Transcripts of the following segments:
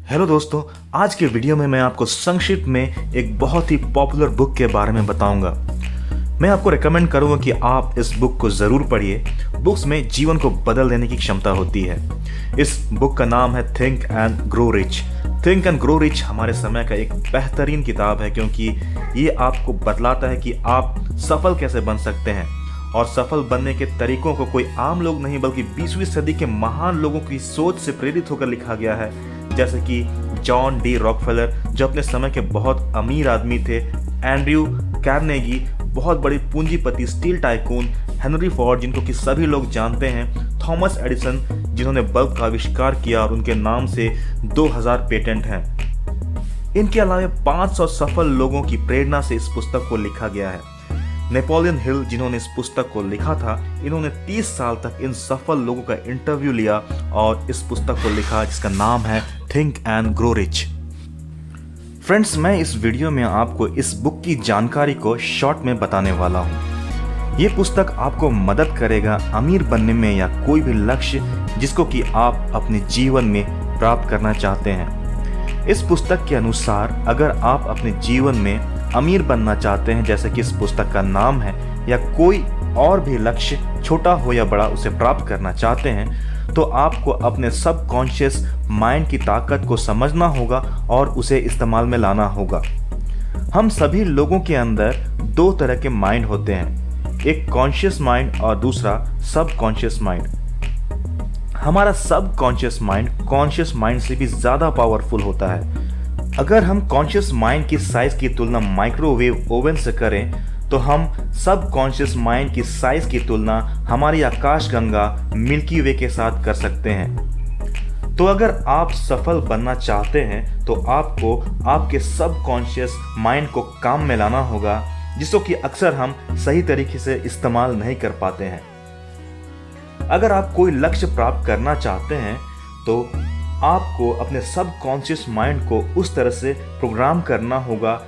Hello दोस्तों, आज के वीडियो में मैं आपको संक्षिप्त में एक बहुत ही पॉपुलर बुक के बारे में बताऊंगा। मैं आपको रेकमेंड करूंगा कि आप इस बुक को ज़रूर पढ़िए। बुक्स में जीवन को बदल देने की क्षमता होती है। इस बुक का नाम है think and grow rich. Think and grow rich हमारे समय का एक बेहतरीन किताब है, क्योंकि ये आपको बतलाता है कि आप सफल कैसे बन सकते हैं। और सफल बनने के तरीकों को कोई आम लोग नहीं बल्कि 20वीं सदी के महान लोगों की सोच से प्रेरित होकर लिखा गया है, जैसे कि जॉन डी रॉकफेलर जो अपने समय के बहुत अमीर आदमी थे, एंड्रयू कार्नेगी बहुत बड़े पूंजीपति स्टील टाइकून, हेनरी फोर्ड जिनको कि सभी लोग जानते हैं, थॉमस एडिसन जिन्होंने बल्ब का आविष्कार किया और उनके नाम से 2000 पेटेंट हैं। इनके अलावा 500 सफल लोगों की प्रेरणा से इस पुस्तक को लिखा गया है। नेपोलियन हिल जिन्होंने इस पुस्तक को लिखा था, इन्होंने 30 साल तक इन सफल लोगों का इंटरव्यू लिया और इस पुस्तक को लिखा, जिसका नाम है think and grow rich. Friends, मैं इस वीडियो में आपको इस बुक की जानकारी को शॉर्ट में बताने वाला हूँ। ये पुस्तक आपको मदद करेगा अमीर बनने में या कोई भी लक्ष्य जिसको कि आप अपने जीवन में प्राप्त करना चाहते हैं। इस पुस्तक के अनुसार अगर आप अपने जीवन में अमीर बनना चाहते हैं, जैसे कि इस पुस्तक का नाम है, या कोई और भी लक्ष्य छोटा हो या बड़ा उसे प्राप्त करना चाहते हैं, तो आपको अपने सबकॉन्शियस माइंड की ताकत को समझना होगा और उसे इस्तेमाल में लाना होगा। हम सभी लोगों के अंदर दो तरह के माइंड होते हैं, एक कॉन्शियस माइंड और दूसरा सबकॉन्शियस माइंड। हमारा सबकॉन्शियस माइंड कॉन्शियस माइंड से भी ज़्यादा पावरफुल होता है। अगर हम कॉन्शियस माइंड की साइज की तुलना माइक्रोवेव ओवन से करें, तो हम सबकॉन्शियस माइंड की साइज की तुलना हमारी आकाशगंगा मिल्की वे के साथ कर सकते हैं। तो अगर आप सफल बनना चाहते हैं तो आपको आपके सबकॉन्शियस माइंड को काम में लाना होगा, जिसको कि अक्सर हम सही तरीके से इस्तेमाल नहीं कर पाते हैं। अगर आप कोई लक्ष्य प्राप्त करना चाहते हैं तो आपको अपने सबकॉन्शियस माइंड को उस तरह से प्रोग्राम करना होगा,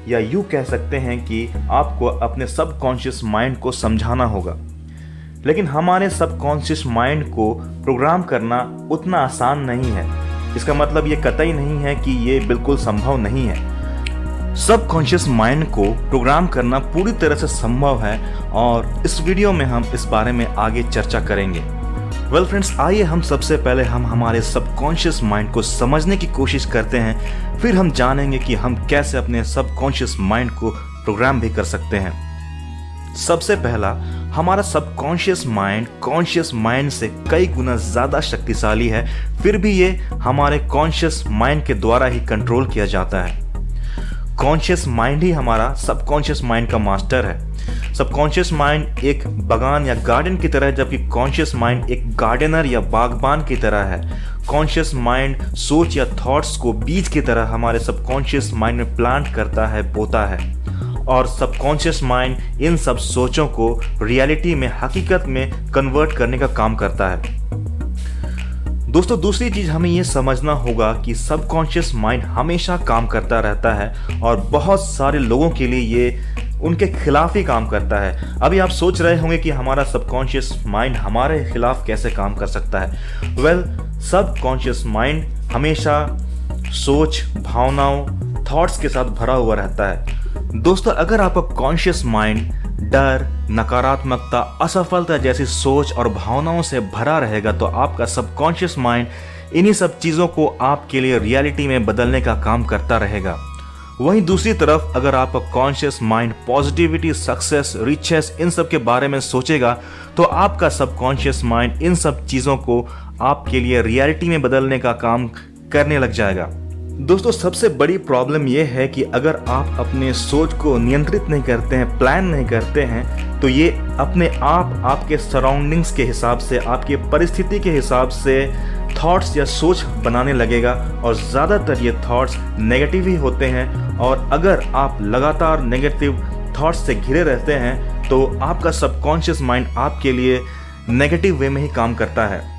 या यूँ कह सकते हैं कि आपको अपने सबकॉन्शियस माइंड को समझाना होगा। लेकिन हमारे सबकॉन्शियस माइंड को प्रोग्राम करना उतना आसान नहीं है। इसका मतलब ये कतई नहीं है कि ये बिल्कुल संभव नहीं है। सबकॉन्शियस माइंड को प्रोग्राम करना पूरी तरह से संभव है और इस वीडियो में हम इस बारे में आगे चर्चा करेंगे। वेल फ्रेंड्स, आइए हम सबसे पहले हमारे सबकॉन्शियस माइंड को समझने की कोशिश करते हैं, फिर हम जानेंगे कि हम कैसे अपने सबकॉन्शियस माइंड को प्रोग्राम भी कर सकते हैं। सबसे पहला, हमारा सबकॉन्शियस माइंड कॉन्शियस माइंड से कई गुना ज़्यादा शक्तिशाली है, फिर भी ये हमारे कॉन्शियस माइंड के द्वारा ही कंट्रोल किया जाता है। कॉन्शियस माइंड ही हमारा सबकॉन्शियस माइंड का मास्टर है। सबकॉन्शियस माइंड एक बागान या गार्डन की तरह है, जबकि कॉन्शियस माइंड एक गार्डनर या बागबान की तरह है। कॉन्शियस माइंड सोच या थॉट्स को बीज की तरह हमारे सबकॉन्शियस माइंड में प्लांट करता है, बोता है, और सबकॉन्शियस माइंड इन सब सोचों को रियलिटी में, हकीकत में कन्वर्ट करने का काम करता है। दोस्तों, दूसरी चीज़ हमें ये समझना होगा कि सबकॉन्शियस माइंड हमेशा काम करता रहता है और बहुत सारे लोगों के लिए ये उनके खिलाफ ही काम करता है। अभी आप सोच रहे होंगे कि हमारा सबकॉन्शियस माइंड हमारे खिलाफ कैसे काम कर सकता है। वेल, सबकॉन्शियस माइंड हमेशा सोच, भावनाओं, थॉट्स के साथ भरा हुआ रहता है। दोस्तों, अगर आपका कॉन्शियस माइंड डर, नकारात्मकता, असफलता जैसी सोच और भावनाओं से भरा रहेगा, तो आपका सबकॉन्शियस माइंड इन्हीं सब चीज़ों को आपके लिए रियलिटी में बदलने का काम करता रहेगा। वहीं दूसरी तरफ अगर आपका conscious mind positivity, success, riches इन सब के बारे में सोचेगा, तो आपका सबकॉन्शियस माइंड इन सब चीज़ों को आपके लिए रियलिटी में बदलने का काम करने लग जाएगा। दोस्तों, सबसे बड़ी प्रॉब्लम यह है कि अगर आप अपने सोच को नियंत्रित नहीं करते हैं, प्लान नहीं करते हैं, तो ये अपने आप आपके सराउंडिंग्स के हिसाब से, आपके परिस्थिति के हिसाब से थॉट्स या सोच बनाने लगेगा, और ज़्यादातर ये थॉट्स नेगेटिव ही होते हैं। और अगर आप लगातार नेगेटिव थॉट्स से घिरे रहते हैं, तो आपका सबकॉन्शियस माइंड आपके लिए नेगेटिव वे में ही काम करता है।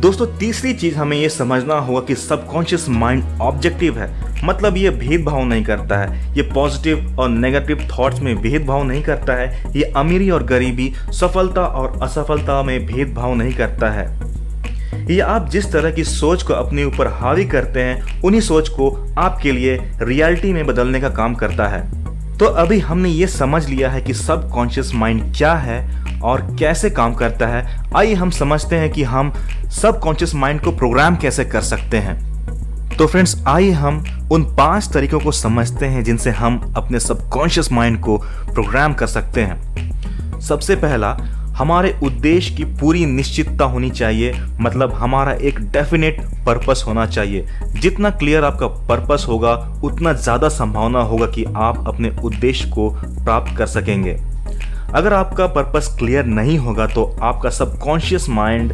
दोस्तों, तीसरी चीज़ हमें ये समझना होगा कि सबकॉन्शियस माइंड ऑब्जेक्टिव है, मतलब ये भेदभाव नहीं करता है। ये पॉजिटिव और नेगेटिव थॉट्स में भेदभाव नहीं करता है। ये अमीरी और गरीबी, सफलता और असफलता में भेदभाव नहीं करता है। ये आप जिस तरह की सोच को अपने ऊपर हावी करते हैं, उन्हीं सोच को आपके लिए रियलिटी में बदलने का काम करता है। तो अभी हमने ये समझ लिया है कि सबकॉन्शियस माइंड क्या है और कैसे काम करता है। आइए हम समझते हैं कि हम सबकॉन्शियस माइंड को प्रोग्राम कैसे कर सकते हैं। तो फ्रेंड्स, आइए हम उन 5 तरीकों को समझते हैं जिनसे हम अपने सबकॉन्शियस माइंड को प्रोग्राम कर सकते हैं। सबसे पहला, हमारे उद्देश्य की पूरी निश्चितता होनी चाहिए, मतलब हमारा एक डेफिनेट पर्पस होना चाहिए। जितना क्लियर आपका पर्पस होगा, उतना ज़्यादा संभावना होगा कि आप अपने उद्देश्य को प्राप्त कर सकेंगे। अगर आपका पर्पस क्लियर नहीं होगा तो आपका सबकॉन्शियस माइंड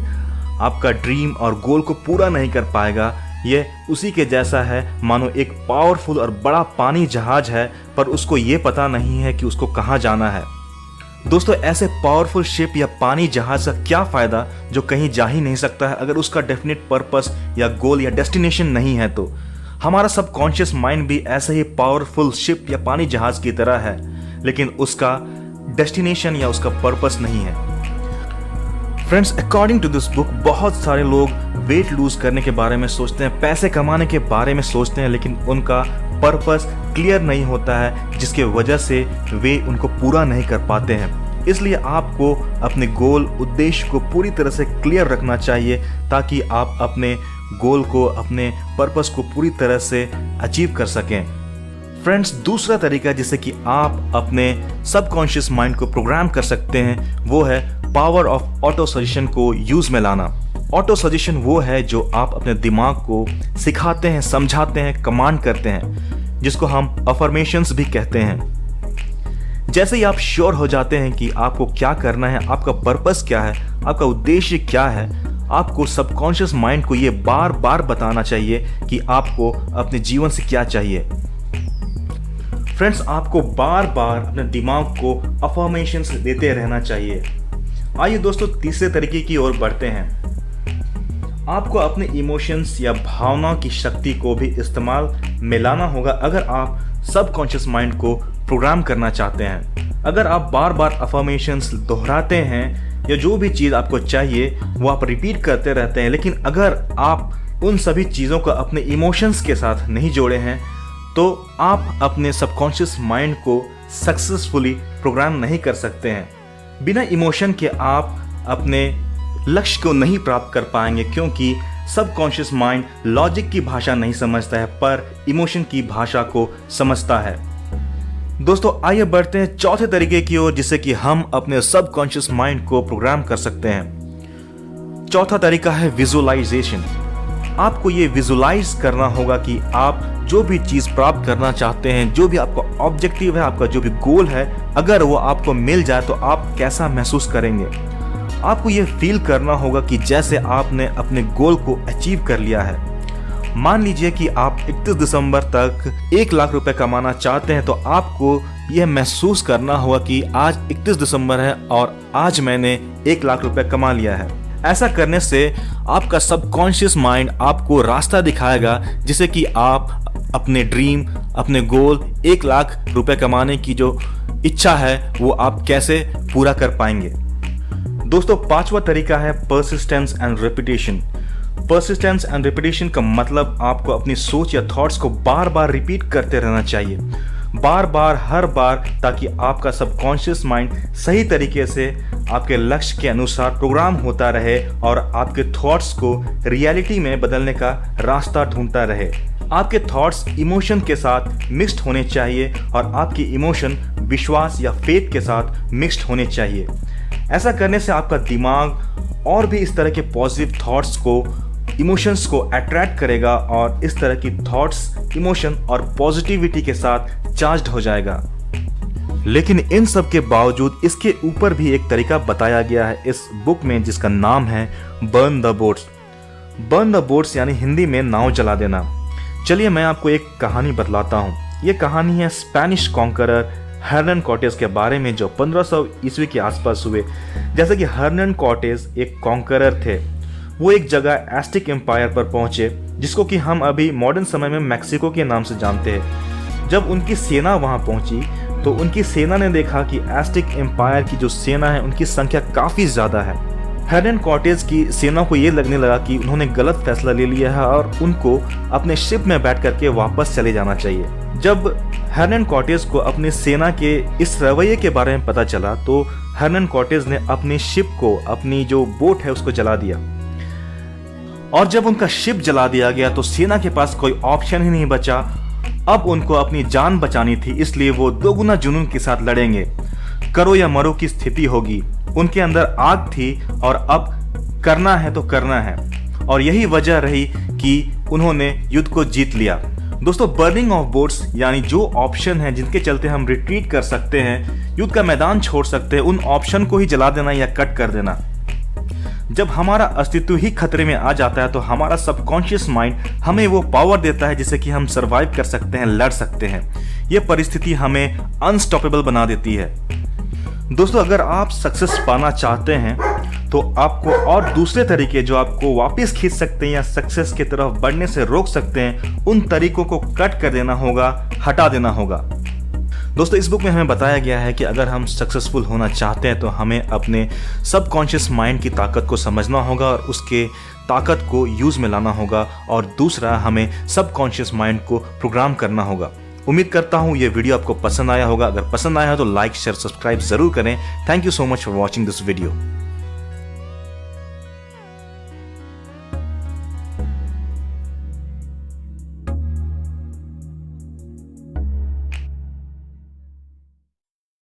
आपका ड्रीम और गोल को पूरा नहीं कर पाएगा। ये उसी के जैसा है मानो एक पावरफुल और बड़ा पानी जहाज है, पर उसको ये पता नहीं है कि उसको कहाँ जाना है। दोस्तों, ऐसे पावरफुल शिप या पानी जहाज का क्या फ़ायदा जो कहीं जा ही नहीं सकता है, अगर उसका डेफिनेट पर्पस या गोल या डेस्टिनेशन नहीं है। तो हमारा सबकॉन्शियस माइंड भी ऐसे ही पावरफुल शिप या पानी जहाज की तरह है, लेकिन उसका डेस्टिनेशन या उसका पर्पस नहीं है। Friends, according to this book, बहुत सारे लोग वेट लूज करने के बारे में सोचते हैं, पैसे कमाने के बारे में सोचते हैं, लेकिन उनका पर्पस क्लियर नहीं होता है, जिसके वजह से वे उनको पूरा नहीं कर पाते हैं। इसलिए आपको अपने गोल, उद्देश्य को पूरी तरह से क्लियर रखना चाहिए, ताकि आप अपने गोल को, अपने पर्पस को पूरी तरह से अचीव कर सकें। फ्रेंड्स, दूसरा तरीका जिससे कि आप अपने सबकॉन्शियस माइंड को प्रोग्राम कर सकते हैं, वो है पावर ऑफ ऑटो सजेशन को यूज में लाना। ऑटो सजेशन वो है जो आप अपने दिमाग को सिखाते हैं, समझाते हैं, कमांड करते हैं, जिसको हम अफर्मेशंस भी कहते हैं। जैसे ही आप श्योर हो जाते हैं कि आपको क्या करना है, आपका पर्पस क्या है, आपका उद्देश्य क्या है, आपको सबकॉन्शियस माइंड को ये बार बार बताना चाहिए कि आपको अपने जीवन से क्या चाहिए। फ्रेंड्स, आपको बार बार अपने दिमाग को अफर्मेशंस देते रहना चाहिए। आइए दोस्तों, तीसरे तरीके की ओर बढ़ते हैं। आपको अपने इमोशंस या भावनाओं की शक्ति को भी इस्तेमाल में लाना होगा अगर आप सबकॉन्शियस माइंड को प्रोग्राम करना चाहते हैं। अगर आप बार बार अफर्मेशंस दोहराते हैं या जो भी चीज़ आपको चाहिए वो आप रिपीट करते रहते हैं, लेकिन अगर आप उन सभी चीज़ों को अपने इमोशंस के साथ नहीं जोड़े हैं, तो आप अपने सबकॉन्शियस माइंड को सक्सेसफुली प्रोग्राम नहीं कर सकते हैं। बिना इमोशन के आप अपने लक्ष्य को नहीं प्राप्त कर पाएंगे, क्योंकि सबकॉन्शियस माइंड लॉजिक की भाषा नहीं समझता है, पर इमोशन की भाषा को समझता है। दोस्तों, आइए बढ़ते हैं चौथे तरीके की ओर, जिससे कि हम अपने सबकॉन्शियस माइंड को प्रोग्राम कर सकते हैं। चौथा तरीका है विजुअलाइजेशन। आपको ये विजुअलाइज करना होगा कि आप जो भी चीज़ प्राप्त करना चाहते हैं, जो भी आपका ऑब्जेक्टिव है, आपका जो भी गोल है, अगर वो आपको मिल जाए तो आप कैसा महसूस करेंगे। आपको ये फील करना होगा कि जैसे आपने अपने गोल को अचीव कर लिया है। मान लीजिए कि आप 31 दिसंबर तक 1 लाख रुपए कमाना चाहते हैं, तो आपको यह महसूस करना होगा कि आज 31 दिसंबर है और आज मैंने 1 लाख रुपए कमा लिया है। ऐसा करने से आपका सबकॉन्शियस माइंड आपको रास्ता दिखाएगा, जिससे कि आप अपने ड्रीम, अपने गोल 1 लाख रुपए कमाने की जो इच्छा है वो आप कैसे पूरा कर पाएंगे। दोस्तों, पांचवा तरीका है persistence and repetition. Persistence and repetition का मतलब आपको अपनी सोच या थॉट्स को बार बार रिपीट करते रहना चाहिए, बार बार, हर बार, ताकि आपका सबकॉन्शियस माइंड सही तरीके से आपके लक्ष्य के अनुसार प्रोग्राम होता रहे और आपके थॉट्स को रियलिटी में बदलने का रास्ता ढूंढता रहे। आपके थॉट्स इमोशन के साथ मिक्स्ड होने चाहिए और आपकी इमोशन विश्वास या फेथ के साथ मिक्स्ड होने चाहिए। ऐसा करने से आपका दिमाग और भी इस तरह के पॉजिटिव थॉट्स को, इमोशंस को अट्रैक्ट करेगा और इस तरह की थॉट्स, इमोशन और पॉजिटिविटी के साथ चार्ज्ड हो जाएगा। लेकिन इन सब के बावजूद इसके ऊपर भी एक तरीका बताया गया है इस बुक में, जिसका नाम है burn the boats. Burn the boats यानी हिंदी में नाव जला देना। चलिए मैं आपको एक कहानी बतलाता हूँ। ये कहानी है स्पेनिश कॉन्करर हर्नन कॉर्टेस के बारे में, जो 1500 ईस्वी के आसपास हुए। जैसे कि हर्नन कॉर्टेस एक कॉन्करर थे। वो एक जगह एस्टिक एम्पायर पर पहुंचे, जिसको कि हम अभी मॉडर्न समय में मैक्सिको के नाम से जानते हैं। जब उनकी सेना वहां पहुंची तो उनकी सेना ने देखा कि एस्टिक एम्पायर की जो सेना है उनकी संख्या काफ़ी ज़्यादा है। हर्नन कॉर्टेज की सेना को ये लगने लगा कि उन्होंने गलत फैसला ले लिया है और उनको अपने शिप में बैठ करके वापस चले जाना चाहिए। जब हर्नन कॉर्टेज को अपनी सेना के इस रवैये के बारे में पता चला तो हर्नन कॉर्टेज ने अपनी शिप को, अपनी जो बोट है उसको जला दिया। और जब उनका शिप जला दिया गया तो सेना के पास कोई ऑप्शन ही नहीं बचा। अब उनको अपनी जान बचानी थी, इसलिए वो दोगुना जुनून के साथ लड़ेंगे। करो या मरो की स्थिति होगी। उनके अंदर आग थी और अब करना है तो करना है, और यही वजह रही कि उन्होंने युद्ध को जीत लिया। दोस्तों, बर्निंग ऑफ बोट्स यानी जो ऑप्शन है जिनके चलते हम रिट्रीट कर सकते हैं, युद्ध का मैदान छोड़ सकते हैं, उन ऑप्शन को ही जला देना या कट कर देना। जब हमारा अस्तित्व ही खतरे में आ जाता है तो हमारा सबकॉन्शियस माइंड हमें वो पावर देता है जिससे कि हम सरवाइव कर सकते हैं, लड़ सकते हैं। ये परिस्थिति हमें अनस्टॉपेबल बना देती है। दोस्तों, अगर आप सक्सेस पाना चाहते हैं तो आपको और दूसरे तरीके जो आपको वापस खींच सकते हैं या सक्सेस की तरफ बढ़ने से रोक सकते हैं, उन तरीकों को कट कर देना होगा, हटा देना होगा। दोस्तों, इस बुक में हमें बताया गया है कि अगर हम सक्सेसफुल होना चाहते हैं तो हमें अपने सबकॉन्शियस माइंड की ताकत को समझना होगा और उसके ताकत को यूज में लाना होगा, और दूसरा हमें सबकॉन्शियस माइंड को प्रोग्राम करना होगा। उम्मीद करता हूँ ये वीडियो आपको पसंद आया होगा। अगर पसंद आया हो तो लाइक, शेयर, सब्सक्राइब जरूर करें। Thank you so much for watching this video.